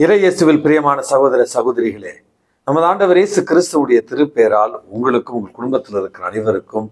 இறை இயேசுவில் பிரியமான சகோதர சகோதரிகளே, நமது ஆண்டவர் இயேசு கிறிஸ்துவுடைய திருப்பெயரால் உங்களுக்கும் உங்கள் குடும்பத்தில் இருக்கிற அனைவருக்கும்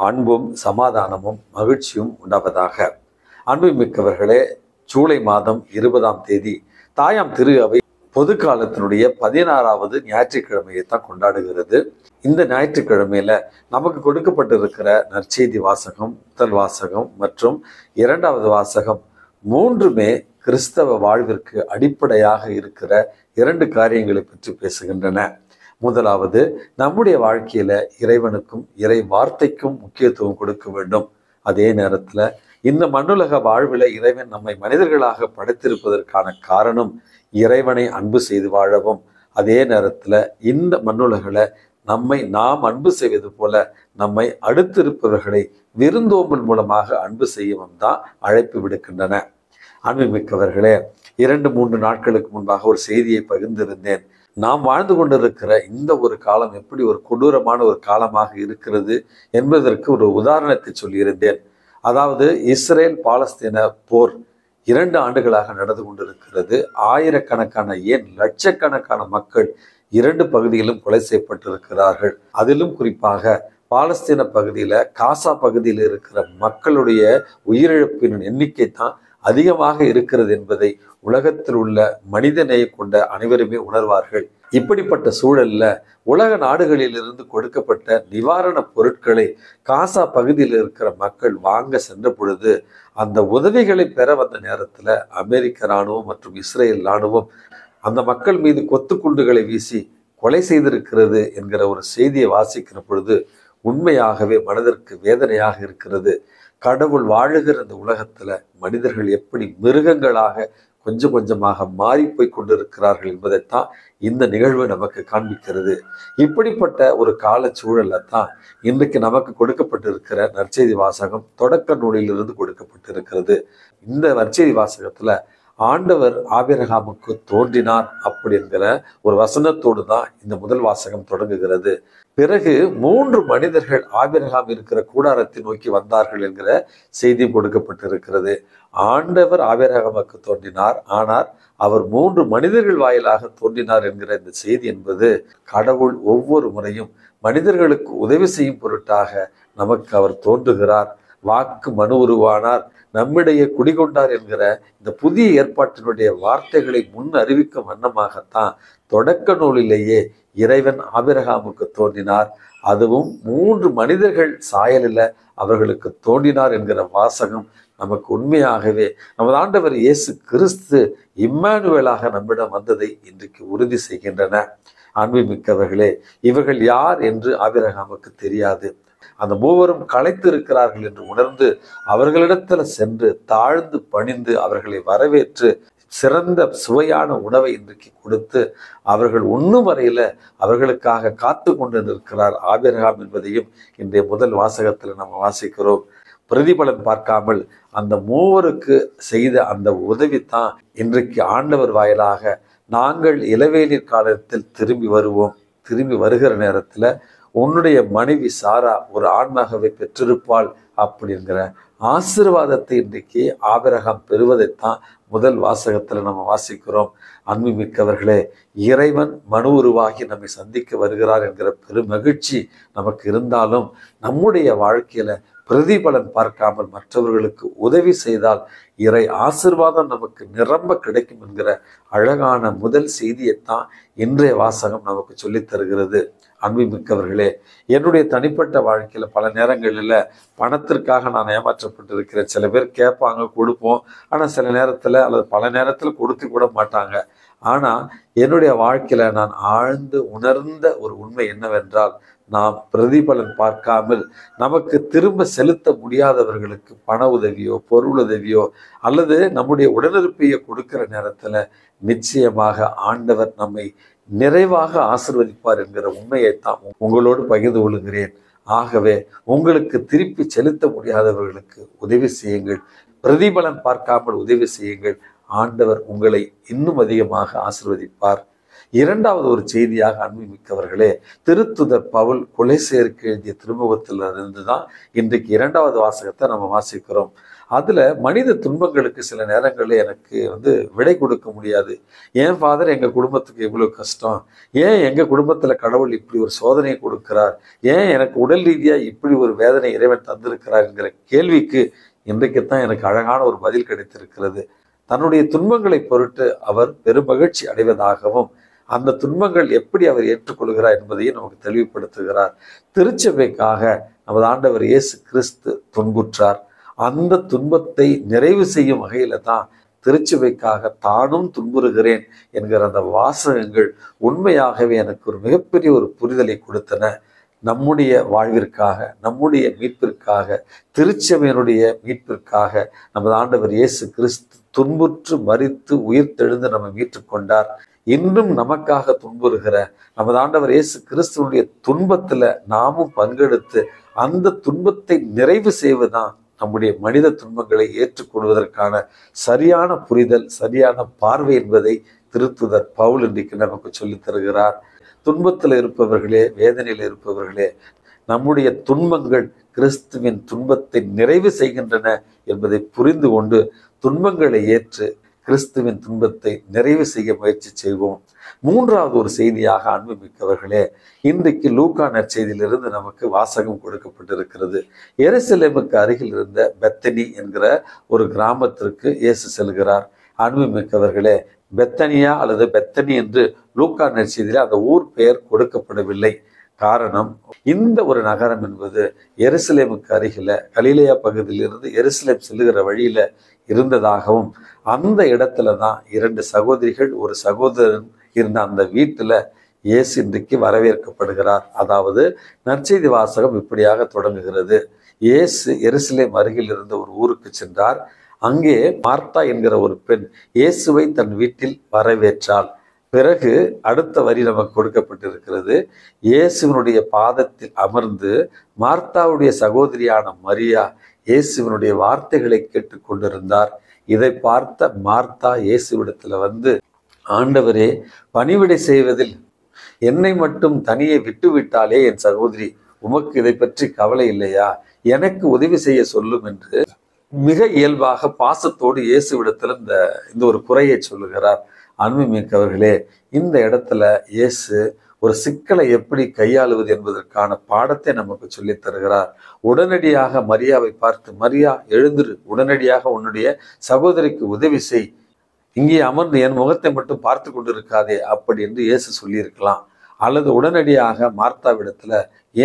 அன்பும் சமாதானமும் மகிழ்ச்சியும் உண்டாவதாக. அன்புமிக்கவர்களே, ஜூலை மாதம் 20ஆம் தேதி தாயாம் திரு அவை பொது காலத்தினுடைய 16வது ஞாயிற்றுக்கிழமையை தான் கொண்டாடுகிறது. இந்த ஞாயிற்றுக்கிழமையில நமக்கு கொடுக்கப்பட்டிருக்கிற நற்செய்தி வாசகம், முதல் வாசகம் மற்றும் 2வது வாசகம் மூன்றுமே கிறிஸ்தவ வாழ்விற்கு அடிப்படையாக இருக்கிற 2 காரியங்களை பற்றி பேசுகின்றன. முதலாவது, நம்முடைய வாழ்க்கையில இறைவனுக்கும் இறை வார்த்தைக்கும் முக்கியத்துவம் கொடுக்க வேண்டும். அதே நேரத்துல இந்த மண்ணுலக வாழ்வில் இறைவன் நம்மை மனிதர்களாக படைத்திருப்பதற்கான காரணம் இறைவனை அன்பு செய்து வாழவும், அதே நேரத்துல இந்த மண்ணுலகில் நாம் அன்பு செய்வது போல நம்மை அடுத்திருப்பவர்களை விருந்தோம்பல் மூலமாக அன்பு செய்யவும் தான் அழைப்பு விடுக்கின்றன. அன்புமிக்கவர்களே, 2-3 நாட்களுக்கு முன்பாக ஒரு செய்தியை பகிர்ந்திருந்தேன். நாம் வாழ்ந்து கொண்டிருக்கிற இந்த ஒரு காலம் எப்படி ஒரு கொடூரமான ஒரு காலமாக இருக்கிறது என்பதற்கு ஒரு உதாரணத்தை சொல்லியிருந்தேன். அதாவது, இஸ்ரேல் பாலஸ்தீன போர் 2 ஆண்டுகளாக நடந்து கொண்டிருக்கிறது. ஆயிரக்கணக்கான ஏன் லட்சக்கணக்கான மக்கள் 2 பகுதியிலும் கொலை செய்யப்பட்டிருக்கிறார்கள். அதிலும் குறிப்பாக பாலஸ்தீன பகுதியில், காசா பகுதியில் இருக்கிற மக்களுடைய உயிரிழப்பின் எண்ணிக்கை தான் அதிகமாக இருக்கிறது என்பதை உலகத்தில் உள்ள மனிதநேய கொண்ட அனைவருமே உணர்வார்கள். இப்படிப்பட்ட சூழல்ல உலக நாடுகளிலிருந்து கொடுக்கப்பட்ட நிவாரண பொருட்களை காசா பகுதியில் இருக்கிற மக்கள் வாங்க சென்ற பொழுது, அந்த உதவிகளை பெற வந்த நேரத்துல அமெரிக்க இராணுவம் மற்றும் இஸ்ரேல் இராணுவம் அந்த மக்கள் மீது கொத்துக்குண்டுகளை வீசி கொலை செய்திருக்கிறது என்கிற ஒரு செய்தியை வாசிக்கிற பொழுது உண்மையாகவே மனதிற்கு வேதனையாக இருக்கிறது. கடவுள் வாழுகிற இந்த உலகத்துல மனிதர்கள் எப்படி மிருகங்களாக கொஞ்சம் கொஞ்சமாக மாறிப்போய் கொண்டிருக்கிறார்கள் என்பதைத்தான் இந்த நிகழ்வு நமக்கு காண்பிக்கிறது. இப்படிப்பட்ட ஒரு கால சூழல்ல தான் இன்றைக்கு நமக்கு கொடுக்கப்பட்டிருக்கிற நற்செய்தி வாசகம் தொடக்க நூலிலிருந்து கொடுக்கப்பட்டிருக்கிறது. இந்த நற்செய்தி வாசகத்துல ஆண்டவர் ஆபிரகாமுக்கு தோன்றினார் அப்படிங்கிற ஒரு வசனத்தோடு தான் இந்த முதல் வாசகம் தொடங்குகிறது. பிறகு 3 மனிதர்கள் ஆபிரகாம் இருக்கிற கூடாரத்தை நோக்கி வந்தார்கள் என்கிற செய்தி கொடுக்கப்பட்டிருக்கிறது. ஆண்டவர் ஆபிரகாமுக்கு தோன்றினார், ஆனால் அவர் 3 மனிதர்கள் வாயிலாக தோன்றினார் என்கிற இந்த செய்தி என்பது கடவுள் ஒவ்வொரு முறையும் மனிதர்களுக்கு உதவி செய்யும் பொருட்டாக நமக்கு அவர் தோன்றுகிறார், வாக்கு மனு உருவானார், நம்மிடையே குடிகொண்டார் என்கிற இந்த புதிய ஏற்பாட்டினுடைய வார்த்தைகளை முன் அறிவிக்கும் வண்ணமாகத்தான் தொடக்க நூலிலேயே இறைவன் ஆபிரகாமுக்கு தோன்றினார், அதுவும் 3 மனிதர்கள் சாயலில் அவர்களுக்கு தோன்றினார் என்கிற வாசகம் நமக்கு உண்மையாகவே நமது ஆண்டவர் இயேசு கிறிஸ்து இம்மானுவேலாக நம்மிடம் வந்ததை இன்றைக்கு உறுதி செய்கின்றன. அன்புமிக்கவர்களே, இவர்கள் யார் என்று ஆபிரகாமுக்கு தெரியாது. அந்த 3வரும் களைத்து இருக்கிறார்கள் என்று உணர்ந்து அவர்களிடத்துல சென்று தாழ்ந்து பணிந்து அவர்களை வரவேற்று சிறந்த சுவையான உணவை இன்றைக்கு கொடுத்து அவர்கள் உண்ணும் வரையில அவர்களுக்காக காத்து கொண்டு நிற்கிறார் ஆபிரகாம் என்பதையும் இன்றைய முதல் வாசகத்தில் நம்ம வாசிக்கிறோம். பிரதிபலன் பார்க்காமல் அந்த 3வருக்கு செய்த அந்த உதவி தான் இன்றைக்கு ஆண்டவர் வாயிலாக நாங்கள் இளவேனிற் காலத்தில் திரும்பி வருவோம், திரும்பி வருகிற நேரத்துல உன்னுடைய மனைவி சாரா ஒரு ஆண்மகவை பெற்றிருப்பாள் அப்படிங்கிற ஆசீர்வாதத்தை இன்றைக்கு ஆபிரகாம் பெறுவதைத்தான் முதல் வாசகத்துல நம்ம வாசிக்கிறோம். அன்புமிக்கவர்களே, இறைவன் மனு உருவாகி நம்மை சந்திக்க வருகிறார் என்கிற பெரும் மகிழ்ச்சி நமக்கு இருந்தாலும் நம்முடைய வாழ்க்கையில பிரதிபலன் பார்க்காமல் மற்றவர்களுக்கு உதவி செய்தால் இறை ஆசீர்வாதம் நமக்கு நிரம்ப கிடைக்கும் என்கிற அழகான முதல் செய்தியைத்தான் இன்றைய வாசகம் நமக்கு சொல்லித் தருகிறது. அன்புமிக்கவர்களே, என்னுடைய தனிப்பட்ட வாழ்க்கையில பல நேரங்களில் பணத்திற்காக நான் ஏமாற்றப்பட்டிருக்கிறேன். சில பேர் கேட்பாங்க, கொடுப்போம், ஆனால் சில நேரத்தில் அல்லது பல நேரத்தில் கொடுத்து கூட மாட்டாங்க. ஆனால் என்னுடைய வாழ்க்கையில நான் ஆழ்ந்து உணர்ந்த ஒரு உண்மை என்னவென்றால், நாம் பிரதிபலன் பார்க்காமல் நமக்கு திரும்ப செலுத்த முடியாதவர்களுக்கு பண உதவியோ பொருள் உதவியோ அல்லது நம்முடைய உடனிருப்பையோ கொடுக்கிற நேரத்துல நிச்சயமாக ஆண்டவர் நம்மை நிறைவாக ஆசீர்வதிப்பார் என்கிற உண்மையைத்தான் உங்களோடு பகிர்ந்து கொள்கிறேன். ஆகவே உங்களுக்கு திருப்பி செலுத்த முடியாதவர்களுக்கு உதவி செய்யுங்கள், பிரதிபலன் பார்க்காமல் உதவி செய்யுங்கள். ஆண்டவர் உங்களை இன்னும் அதிகமாக ஆசீர்வதிப்பார். 2வது ஒரு செய்தியாக அன்புமிக்கவர்களே, திருத்துதர் பவுல் கொலைசேருக்கு எழுதிய திருமுகத்திலிருந்து தான் இன்றைக்கு 2வது வாசகத்தை நம்ம வாசிக்கிறோம். அதுல மனித துன்பங்களுக்கு சில நேரங்களில் எனக்கு விடை கொடுக்க முடியாது. ஏன் ஃபாதர் எங்க குடும்பத்துக்கு இவ்வளவு கஷ்டம், ஏன் எங்க குடும்பத்துல கடவுள் இப்படி ஒரு சோதனையை கொடுக்கிறார், ஏன் எனக்கு உடல் ரீதியா இப்படி ஒரு வேதனை இறைவன் தந்திருக்கிறார் என்கிற கேள்விக்கு இன்றைக்குத்தான் எனக்கு அழகான ஒரு பதில் கிடைத்திருக்கிறது. தன்னுடைய துன்பங்களை பொருட்டு அவர் பெருமகிழ்ச்சி அடைவதாகவும் அந்த துன்பங்கள் எப்படி அவர் ஏற்றுக்கொள்கிறார் என்பதையும் நமக்கு தெளிவுபடுத்துகிறார். திருச்சபைக்காக நமது ஆண்டவர் இயேசு கிறிஸ்து துன்புற்றார். அந்த துன்பத்தை நிறைவு செய்யும் வகையில தான் திருச்சபைக்காக தானும் துன்புறுகிறேன் என்கிற அந்த வாசகங்கள் உண்மையாகவே எனக்கு ஒரு மிகப்பெரிய ஒரு புரிதலை கொடுத்தன. நம்முடைய வாழ்விற்காக, நம்முடைய மீட்பிற்காக, திருச்சபையினுடைய மீட்பிற்காக நமது ஆண்டவர் இயேசு கிறிஸ்து துன்புற்று மரித்து உயிர்த்தெழுந்து நம்ம மீட்டுக்கொண்டார். இன்னும் நமக்காக துன்புறுகிற நமது ஆண்டவர் இயேசு கிறிஸ்துவனுடைய துன்பத்துல நாமும் பங்கெடுத்து அந்த துன்பத்தை நிறைவு செய்வதுதான் நம்முடைய மனித துன்பங்களை ஏற்றுக்கொள்வதற்கான சரியான புரிதல், சரியான பார்வை என்பதை திருத்துதர் பவுல் இன்றைக்கு நமக்கு சொல்லித் தருகிறார். துன்பத்தில் இருப்பவர்களே, வேதனையில் இருப்பவர்களே, நம்முடைய துன்பங்கள் கிறிஸ்துவின் துன்பத்தை நிறைவு செய்கின்றன என்பதை புரிந்து கொண்டு துன்பங்களை ஏற்று கிறிஸ்துவின் துன்பத்தை நிறைவு செய்ய முயற்சி செய்வோம். மூன்றாவது ஒரு செய்தியாக, அன்பு மிக்கவர்களே, இன்றைக்கு லூக்கா நற்செய்தியிலிருந்து நமக்கு வாசகம் கொடுக்கப்பட்டிருக்கிறது. எருசலேமுக்கு அருகில் இருந்த பெத்தனி என்கிற ஒரு கிராமத்திற்கு இயேசு செல்கிறார். அன்பு மிக்கவர்களே, பெத்தனியா அல்லது பெத்தனி என்று லூக்கா நற்செய்தியில அந்த ஊர் பெயர் கொடுக்கப்படவில்லை. காரணம், இந்த ஒரு நகரம் என்பது எருசலேமுக்கு அருகில கலிலேயா பகுதியிலிருந்து எருசலேம் செல்லுகிற வழியில இருந்ததாகவும் அந்த இடத்துல தான் 2 சகோதரிகள் ஒரு சகோதரன் இருந்த அந்த வீட்டுல இயேசு இன்றைக்கு வரவேற்கப்படுகிறார். அதாவது நற்செய்தி வாசகம் இப்படியாக தொடங்குகிறது. இயேசு எருசலேம் அருகில் இருந்த ஒரு ஊருக்கு சென்றார். அங்கே மார்த்தா என்கிற ஒரு பெண் இயேசுவை தன் வீட்டில் வரவேற்றாள். பிறகு அடுத்த வரி நமக்கு கொடுக்கப்பட்டிருக்கிறது. இயேசுவினுடைய பாதத்தில் அமர்ந்து மார்த்தாவுடைய சகோதரியான மரியா இயேசுவினுடைய வார்த்தைகளை கேட்டுக்கொண்டிருந்தார். இதை பார்த்த மார்த்தா இயேசுவிடத்துல ஆண்டவரே, பணிவிடை செய்வதில் என்னை மட்டும் தனியே விட்டுவிட்டாலே என் சகோதரி, உமக்கு இதை பற்றி கவலை இல்லையா? எனக்கு உதவி செய்ய சொல்லும் என்று மிக இயல்பாக பாசத்தோடு இயேசுவிடத்துல இந்த ஒரு குறையை சொல்லுகிறார். அன்புமிக்கவர்களே, இந்த இடத்துல இயேசு ஒரு சிக்கலை எப்படி கையாளுவது என்பதற்கான பாடத்தை நமக்கு சொல்லித் தருகிறார். உடனடியாக மரியாவை பார்த்து, மரியா எழுந்திரு, உடனடியாக உன்னுடைய சகோதரிக்கு உதவி செய், இங்கே அமர்ந்து என் முகத்தை மட்டும் பார்த்து கொண்டிருக்காதே அப்படி என்று இயேசு சொல்லியிருக்கலாம். அல்லது உடனடியாக மார்த்தாவிடத்துல,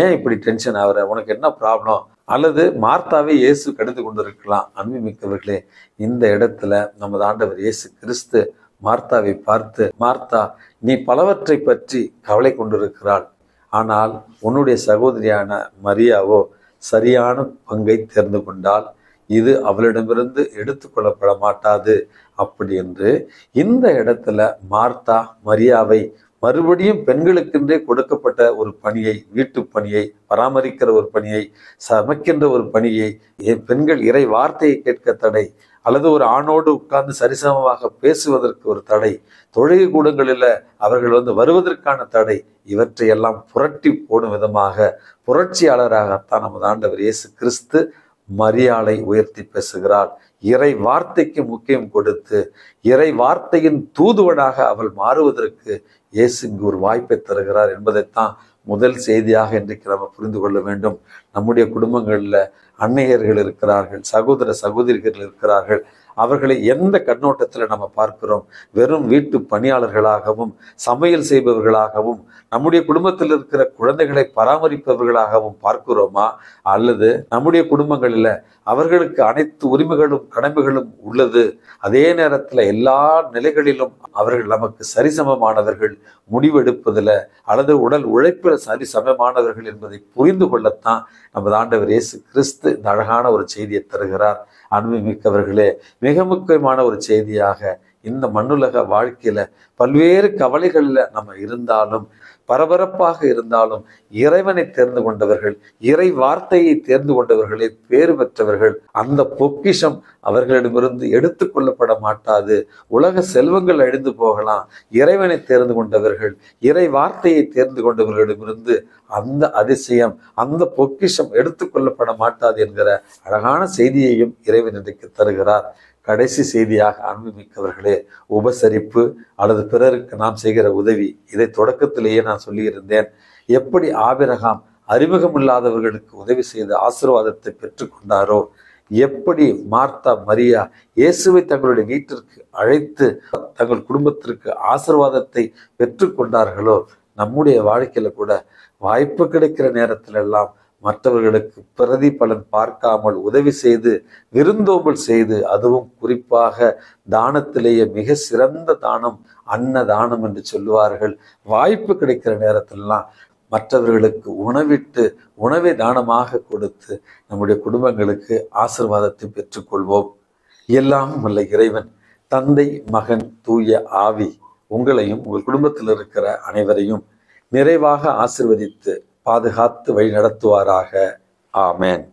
ஏன் இப்படி டென்ஷன் ஆகுற, உனக்கு என்ன ப்ராப்ளம், அல்லது மார்த்தாவை இயேசு கடிந்து கொண்டிருக்கலாம். அன்புமிக்கவர்களே, இந்த இடத்துல நமது ஆண்டவர் இயேசு கிறிஸ்து மார்த்தாவை பார்த்து, மார்த்தா, நீ பலவற்றை பற்றி கவலை கொண்டிருக்கிறாள், ஆனால் உன்னுடைய சகோதரியான மரியாவோ சரியான பங்கை தேர்ந்து கொண்டால் இது அவளிடமிருந்து எடுத்துக்கொள்ளப்பட மாட்டாது அப்படி என்று இந்த இடத்துல மார்த்தா மரியாவை மறுபடியும் பெண்களுக்கென்றே கொடுக்கப்பட்ட ஒரு பணியை, வீட்டு பணியை, பராமரிக்கிற ஒரு பணியை, சமைக்கின்ற ஒரு பணியை, பெண்கள் இறை வார்த்தையை கேட்க தடை, அல்லது ஒரு ஆணோடு உட்கார்ந்து சரிசமமாக பேசுவதற்கு ஒரு தடை, தொழுகை கூடங்களில் அவர்கள் வருவதற்கான தடை, இவற்றையெல்லாம் புரட்டி போடும் விதமாக புரட்சியாளராகத்தான் நமது ஆண்டவர் இயேசு கிறிஸ்து மரியாளை உயர்த்தி பேசுகிறாள். இறை வார்த்தைக்கு முக்கியம் கொடுத்து இறை வார்த்தையின் தூதுவனாக அவள் மாறுவதற்கு இயேசு இங்கு ஒரு வாய்ப்பை தருகிறார் என்பதைத்தான் முதல் செய்தியாக இன்றைக்கு நம்ம புரிந்து கொள்ள வேண்டும். நம்முடைய குடும்பங்களில் அன்னையர்கள் இருக்கிறார்கள், சகோதர சகோதரிகள் இருக்கிறார்கள். அவர்களை எந்த கண்ணோட்டத்தில் நம்ம பார்க்கிறோம்? வெறும் வீட்டு பணியாளர்களாகவும், சமையல் செய்பவர்களாகவும், நம்முடைய குடும்பத்தில் இருக்கிற குழந்தைகளை பராமரிப்பவர்களாகவும் பார்க்கிறோமா? அல்லது நம்முடைய குடும்பங்களில் அவர்களுக்கு அனைத்து உரிமைகளும் கடமைகளும் உள்ளது, அதே நேரத்தில் எல்லா நிலைகளிலும் அவர்கள் நமக்கு சரிசமமானவர்கள், முடிவெடுப்பதில் அல்லது உடல் உழைப்பில் சரிசமமானவர்கள் என்பதை புரிந்து கொள்ளத்தான் நமது ஆண்டவர் இயேசு கிறிஸ்து இந்த அழகான ஒரு செய்தியை தருகிறார். அன்பு மிக்கவர்களே, மிக முக்கியமான ஒரு செய்தியாக இந்த மண்ணுலக வாழ்க்கையில பல்வேறு கவலைகளில் நம்ம இருந்தாலும், பரபரப்பாக இருந்தாலும், இறைவனை தேர்ந்து கொண்டவர்கள், இறை வார்த்தையை தேர்ந்து கொண்டவர்களே பேறு பெற்றவர்கள். அந்த பொக்கிஷம் அவர்களிடமிருந்து எடுத்து கொள்ளப்பட மாட்டாது. உலக செல்வங்கள் அழிந்து போகலாம், இறைவனை தேர்ந்து கொண்டவர்கள், இறை வார்த்தையை தேர்ந்து கொண்டவர்களிடமிருந்து அந்த அதிசயம், அந்த பொக்கிஷம் எடுத்து கொள்ளப்பட மாட்டாது என்கிற அழகான செய்தியையும் இறைவன் இன்றைக்கு தருகிறார். கடைசி செய்தியாக, அன்புமிக்கவர்களே, உபசரிப்பு அல்லது பிறருக்கு நாம் செய்கிற உதவி, இதை தொடக்கத்திலேயே நான் சொல்லியிருந்தேன். எப்படி ஆபிரகாம் அறிமுகம் இல்லாதவர்களுக்கு உதவி செய்து ஆசீர்வாதத்தை பெற்றுக்கொண்டாரோ, எப்படி மார்த்தா மரியா இயேசுவை தங்களுடைய வீட்டிற்கு அழைத்து தங்கள் குடும்பத்திற்கு ஆசீர்வாதத்தை பெற்றுக்கொண்டார்களோ, நம்முடைய வாழ்க்கையில கூட வாய்ப்பு கிடைக்கிற நேரத்திலெல்லாம் மற்றவர்களுக்கு பிரதிபலன் பார்க்காமல் உதவி செய்து, விருந்தோம்பல் செய்து, அதுவும் குறிப்பாக தானத்திலேயே மிக சிறந்த தானம் அன்னதானம் என்று சொல்லுவார்கள். வாய்ப்பு கிடைக்கிற நேரத்திலெல்லாம் மற்றவர்களுக்கு உணவிட்டு, உணவை தானமாக கொடுத்து நம்முடைய குடும்பங்களுக்கு ஆசீர்வாதத்தை பெற்றுக்கொள்வோம். எல்லாம் வல்ல இறைவன், தந்தை, மகன், தூய ஆவி உங்களையும் உங்கள் குடும்பத்தில் இருக்கிற அனைவரையும் நிறைவாக ஆசீர்வதித்து பாதுகாத்து வழி நடத்துவாராக. ஆமேன்.